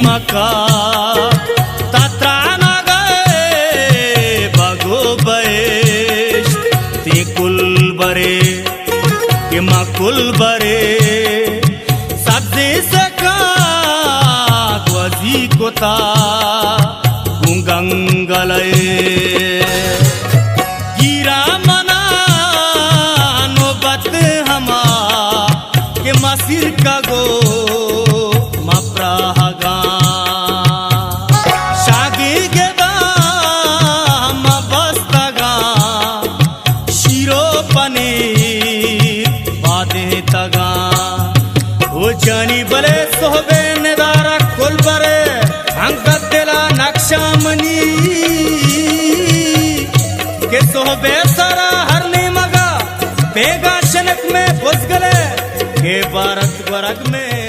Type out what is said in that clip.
मका तत्राना गए बगो बेश ते कुल बरे के मकुल बरे सब्जी से का ग्वजी कोता गुंगंगलए गिरा मना नोबत हमा के मसिर का गो मप्राहगा शागी के दाम बस्तगा शिरो पनीर बादे तगा वो जानी बले सोहबे नेदारा कुल बरे अंकत दिला नक्शा मनी के सोहबे सारा हरनी मगा बेगा शनक में घुस गले के भारत वर्ग में